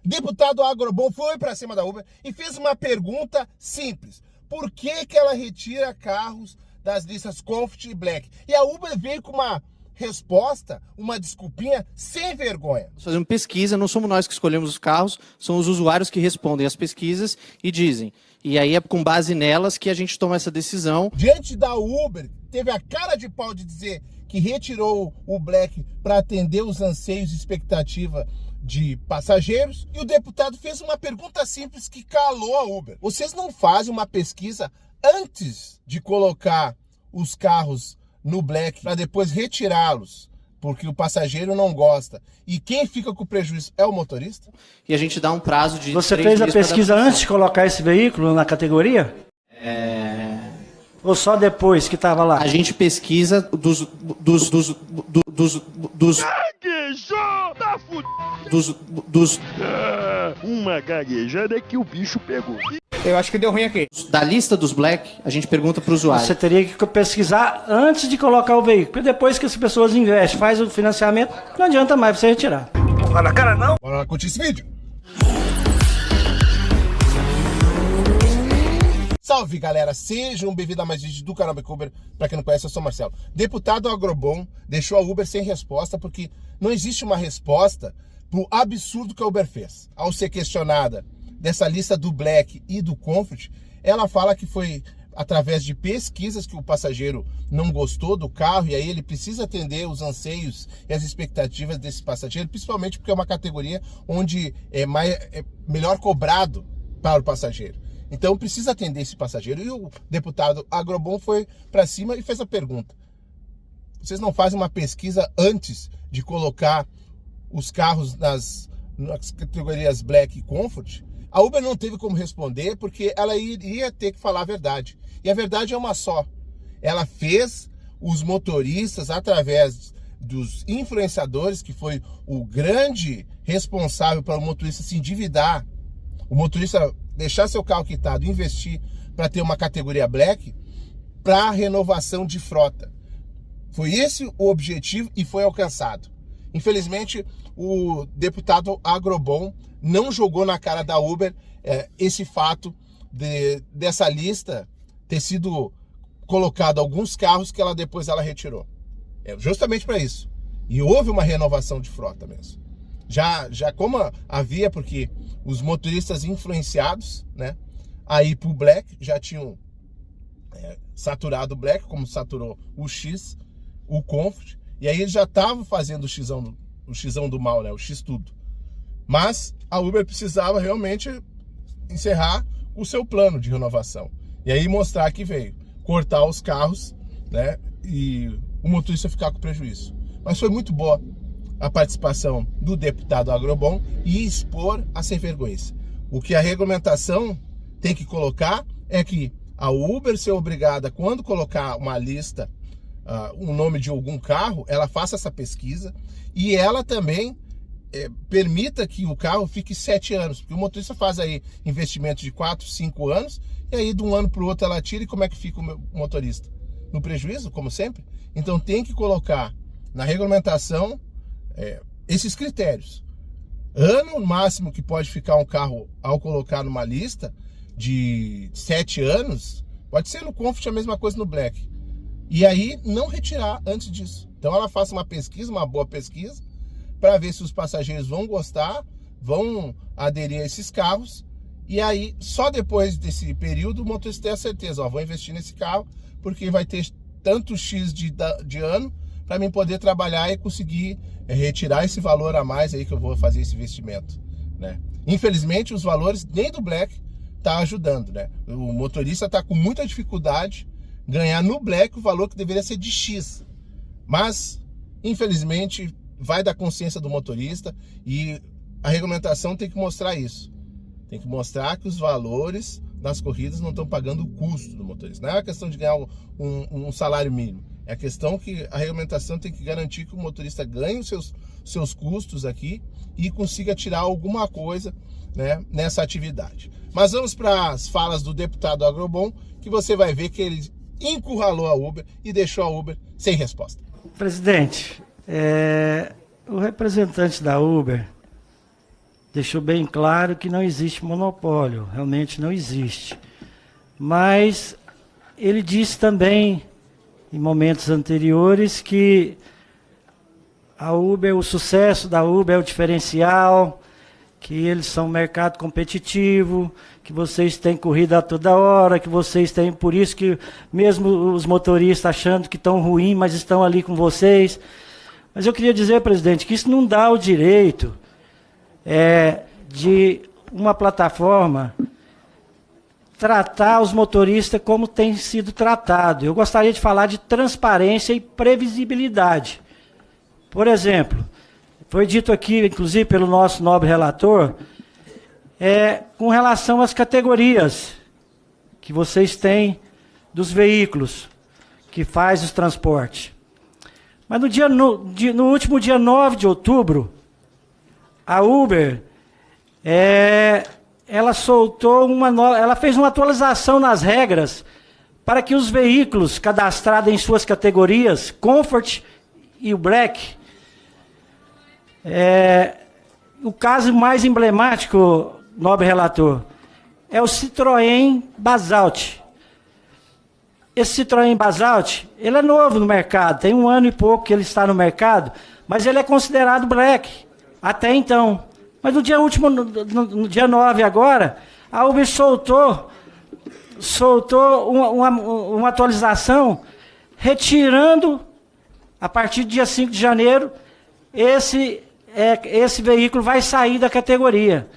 Deputado Agrobon foi para cima da Uber e fez uma pergunta simples. Por que ela retira carros das listas Comfort e Black? E a Uber veio com uma resposta, uma desculpinha sem vergonha. Nós fazemos pesquisa, não somos nós que escolhemos os carros, são os usuários que respondem às pesquisas e dizem. E aí é com base nelas que a gente toma essa decisão. Diante da Uber, teve a cara de pau de dizer que retirou o Black para atender os anseios e expectativa de passageiros, e o deputado fez uma pergunta simples que calou a Uber. Vocês não fazem uma pesquisa antes de colocar os carros no Black para depois retirá-los, porque o passageiro não gosta. E quem fica com o prejuízo é o motorista? E a gente dá um prazo de... Você fez a pesquisa antes de colocar esse veículo na categoria? Ou só depois que estava lá? A gente pesquisa dos Gaguejou! Tá fudido! Uma gaguejada que o bicho pegou. Eu acho que deu ruim aqui. Da lista dos Black, a gente pergunta para o usuário. Você teria que pesquisar antes de colocar o veículo. Porque depois que as pessoas investem, faz o financiamento, não adianta mais você retirar. Porra na cara não! Bora lá curtir esse vídeo. Salve, galera! Sejam bem-vindos a mais vídeos do canal Uber. Para quem não conhece, eu sou o Marcelo. Deputado Agrobon deixou a Uber sem resposta porque não existe uma resposta pro absurdo que a Uber fez. Ao ser questionada dessa lista do Black e do Comfort, ela fala que foi através de pesquisas que o passageiro não gostou do carro e aí ele precisa atender os anseios e as expectativas desse passageiro, principalmente porque é uma categoria onde é melhor cobrado para o passageiro. Então precisa atender esse passageiro. E o deputado Agrobon foi para cima e fez a pergunta. Vocês não fazem uma pesquisa antes de colocar os carros nas categorias Black e Comfort? A Uber não teve como responder porque ela iria ter que falar a verdade. E a verdade é uma só. Ela fez os motoristas, através dos influenciadores, que foi o grande responsável para o motorista se endividar, o motorista deixar seu carro quitado e investir para ter uma categoria Black, para renovação de frota. Foi esse o objetivo e foi alcançado. Infelizmente, o deputado Agrobon não jogou na cara da Uber esse fato dessa lista ter sido colocado alguns carros que depois ela retirou. Justamente para isso. E houve uma renovação de frota mesmo. Já como havia, porque os motoristas influenciados, né, aí pro Black já tinham saturado o Black, como saturou o X, o Comfort, e aí eles já estavam fazendo o xão do mal, né, o X tudo. Mas a Uber precisava realmente encerrar o seu plano de renovação. E aí mostrar que veio cortar os carros, né, e o motorista ficar com prejuízo. Mas foi muito boa a participação do deputado Agrobon e expor a sem vergonha. O que a regulamentação tem que colocar é que a Uber ser obrigada, quando colocar uma lista, o nome de algum carro, ela faça essa pesquisa e ela também permita que o carro fique 7 anos, porque o motorista faz aí investimento de 4, 5 anos e aí de um ano para o outro ela tira, e como é que fica o motorista? No prejuízo, como sempre? Então tem que colocar na regulamentação esses critérios. Ano máximo que pode ficar um carro ao colocar numa lista de 7 anos, pode ser no Comfort a mesma coisa no Black. E aí não retirar antes disso. Então ela faça uma pesquisa, uma boa pesquisa, para ver se os passageiros vão gostar, vão aderir a esses carros, e aí só depois desse período o motorista tem a certeza, vou investir nesse carro, porque vai ter tanto X de ano para mim poder trabalhar e conseguir retirar esse valor a mais aí que eu vou fazer esse investimento, né? Infelizmente os valores nem do Black tá ajudando, né? O motorista tá com muita dificuldade ganhar no Black o valor que deveria ser de X, mas infelizmente vai da consciência do motorista e a regulamentação tem que mostrar isso. Tem que mostrar que os valores das corridas não estão pagando o custo do motorista. Não é uma questão de ganhar um salário mínimo. É a questão que a regulamentação tem que garantir que o motorista ganhe os seus custos aqui e consiga tirar alguma coisa, né, nessa atividade. Mas vamos para as falas do deputado Agrobon, que você vai ver que ele encurralou a Uber e deixou a Uber sem resposta. Presidente, o representante da Uber deixou bem claro que não existe monopólio, realmente não existe. Mas ele disse também, em momentos anteriores, que a Uber, o sucesso da Uber é o diferencial, que eles são um mercado competitivo, que vocês têm corrida a toda hora, que vocês têm, por isso que mesmo os motoristas achando que estão ruins, mas estão ali com vocês. Mas eu queria dizer, presidente, que isso não dá o direito de uma plataforma tratar os motoristas como tem sido tratado. Eu gostaria de falar de transparência e previsibilidade. Por exemplo, foi dito aqui, inclusive pelo nosso nobre relator, com relação às categorias que vocês têm dos veículos que faz os transportes. Mas no último dia 9 de outubro, a Uber, ela soltou ela fez uma atualização nas regras para que os veículos cadastrados em suas categorias, Comfort e o Black, o caso mais emblemático, nobre relator, é o Citroën Basalt. Esse Citroën Basalt, ele é novo no mercado, tem 1 ano e pouco que ele está no mercado, mas ele é considerado Black, até então. Mas no dia último, no dia 9 agora, a Uber soltou uma atualização, retirando, a partir do dia 5 de janeiro, esse veículo vai sair da categoria.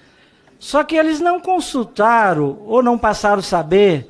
Só que eles não consultaram, ou não passaram a saber,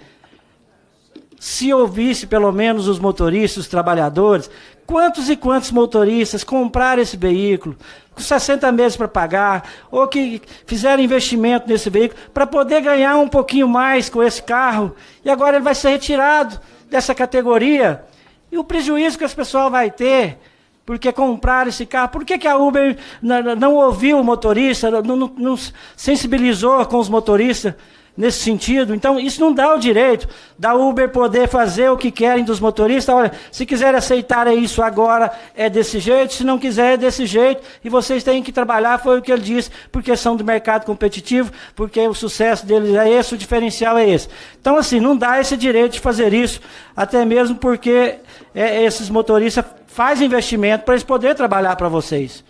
se ouvisse pelo menos os motoristas, os trabalhadores, quantos e quantos motoristas compraram esse veículo, com 60 meses para pagar, ou que fizeram investimento nesse veículo, para poder ganhar um pouquinho mais com esse carro, e agora ele vai ser retirado dessa categoria. E o prejuízo que esse pessoal vai ter, porque compraram esse carro, por que a Uber não ouviu o motorista, não sensibilizou com os motoristas nesse sentido? Então, isso não dá o direito da Uber poder fazer o que querem dos motoristas. Olha, se quiser aceitar isso agora, é desse jeito, se não quiser, é desse jeito, e vocês têm que trabalhar, foi o que ele disse, porque são do mercado competitivo, porque o sucesso deles é esse, o diferencial é esse. Então, assim, não dá esse direito de fazer isso, até mesmo porque esses motoristas fazem investimento para eles poderem trabalhar para vocês.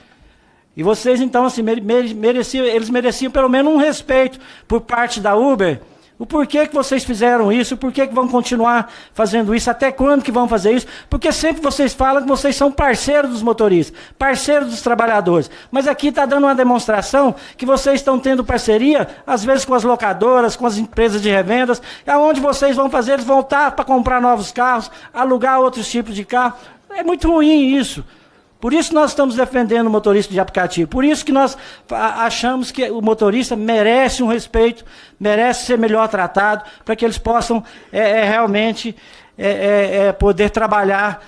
E vocês, então, assim, eles mereciam pelo menos um respeito por parte da Uber. O porquê que vocês fizeram isso, o porquê que vão continuar fazendo isso, até quando que vão fazer isso, porque sempre vocês falam que vocês são parceiros dos motoristas, parceiros dos trabalhadores. Mas aqui está dando uma demonstração que vocês estão tendo parceria, às vezes com as locadoras, com as empresas de revendas, aonde vocês vão fazer eles voltar para comprar novos carros, alugar outros tipos de carro. É muito ruim isso. Por isso nós estamos defendendo o motorista de aplicativo. Por isso que nós achamos que o motorista merece um respeito, merece ser melhor tratado, para que eles possam realmente poder trabalhar.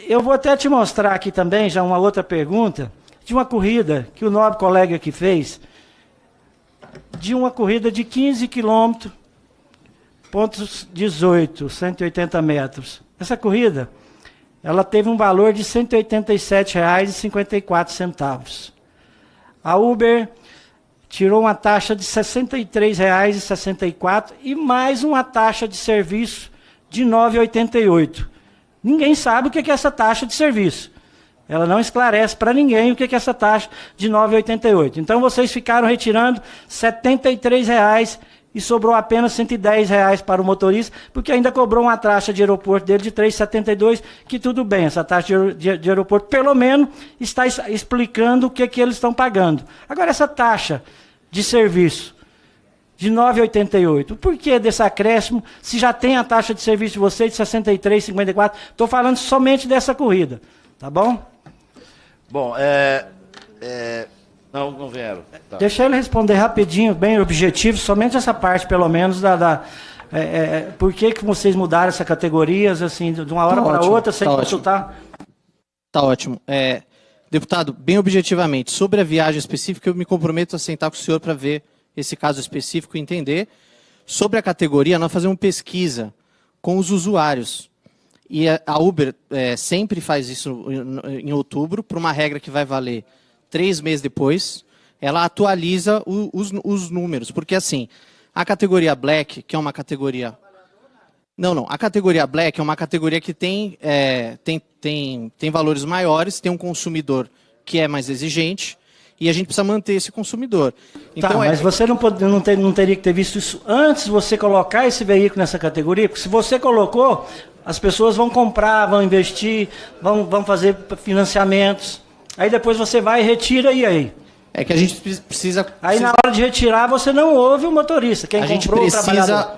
Eu vou até te mostrar aqui também, já uma outra pergunta, de uma corrida que o nobre colega aqui fez, de uma corrida de 15 quilômetros, pontos 18, 180 metros. Essa corrida, ela teve um valor de R$ 187,54. A Uber tirou uma taxa de R$ 63,64 e mais uma taxa de serviço de R$ 9,88. Ninguém sabe o que é essa taxa de serviço. Ela não esclarece para ninguém o que é essa taxa de R$ 9,88. Então, vocês ficaram retirando R$ 73,00 e sobrou apenas R$ 110,00 para o motorista, porque ainda cobrou uma taxa de aeroporto dele de R$ 3,72, que tudo bem, essa taxa de aeroporto, pelo menos, está explicando o que eles estão pagando. Agora, essa taxa de serviço de R$ 9,88, por que desse acréscimo, se já tem a taxa de serviço de vocês de R$ 63,54? Estou falando somente dessa corrida, tá bom? Bom, Não vieram. Tá. Deixa ele responder rapidinho, bem objetivo, somente essa parte, pelo menos, por que vocês mudaram essa categorias, assim, de uma hora para outra, sem consultar? Tá ótimo. Deputado, bem objetivamente, sobre a viagem específica, eu me comprometo a sentar com o senhor para ver esse caso específico e entender. Sobre a categoria, nós fazemos pesquisa com os usuários. E a Uber sempre faz isso em outubro, por uma regra que vai valer 3 meses depois. ela atualiza os números. Porque, assim, a categoria Black, que é uma categoria... Não. A categoria Black é uma categoria que tem valores maiores, tem um consumidor que é mais exigente, e a gente precisa manter esse consumidor. Então, mas você não teria que ter visto isso antes de você colocar esse veículo nessa categoria? Porque se você colocou, as pessoas vão comprar, vão investir, vão fazer financiamentos. Aí depois você vai e retira, e aí? É que a gente precisa... Aí na hora de retirar, você não ouve o motorista. Quem a gente comprou,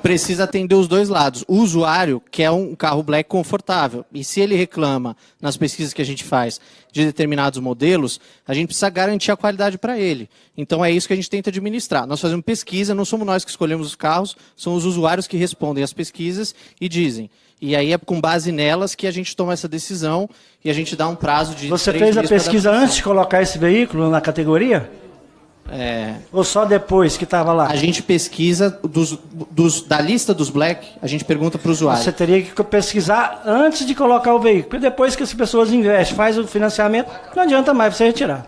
precisa atender os dois lados. O usuário quer um carro Black confortável. E se ele reclama, nas pesquisas que a gente faz, de determinados modelos, a gente precisa garantir a qualidade para ele. Então é isso que a gente tenta administrar. Nós fazemos pesquisa, não somos nós que escolhemos os carros, são os usuários que respondem às pesquisas e dizem. E aí é com base nelas que a gente toma essa decisão e a gente dá um prazo de... Você fez a pesquisa antes de colocar esse veículo na categoria? Ou só depois que estava lá? A gente pesquisa da lista dos Black, a gente pergunta para o usuário. Você teria que pesquisar antes de colocar o veículo. Porque depois que as pessoas investem, faz o financiamento, não adianta mais você retirar.